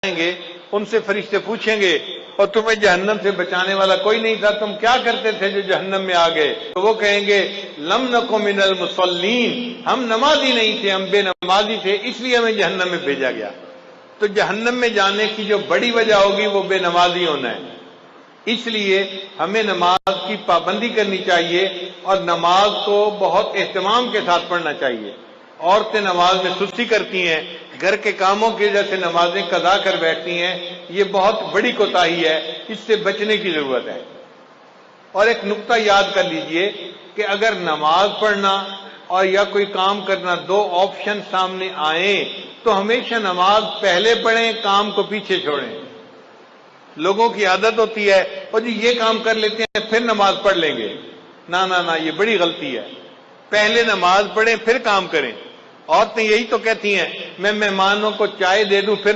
जाएंगे, उनसे फरिश्ते पूछेंगे और तुम्हें जहन्नम से बचाने वाला कोई नहीं था, तुम क्या करते थे जो जहन्नम में आ गए? तो वो कहेंगे लम नको मिनल मुसल्लीन, हम नमाजी नहीं थे, हम बेनमाजी थे, इसलिए हमें जहन्नम में भेजा गया। तो जहन्नम में जाने की जो बड़ी वजह होगी वो बेनमाजी होना है। इसलिए हमें नमाज की पाबंदी करनी चाहिए और नमाज को बहुत एहतमाम के साथ पढ़ना चाहिए। औरतें नमाज में सुस्ती करती हैं, घर के कामों की वजह से नमाजें कदा कर बैठती हैं, ये बहुत बड़ी कोताही है, इससे बचने की जरूरत है। और एक नुक्ता याद कर लीजिए कि अगर नमाज पढ़ना और या कोई काम करना दो ऑप्शन सामने आए तो हमेशा नमाज पहले पढ़ें, काम को पीछे छोड़ें। लोगों की आदत होती है और जी ये काम कर लेते हैं फिर नमाज पढ़ लेंगे। ना ना ना, ये बड़ी गलती है। पहले नमाज पढ़ें फिर काम करें। औरतें यही तो कहती हैं मैं मेहमानों को चाय दे दूं फिर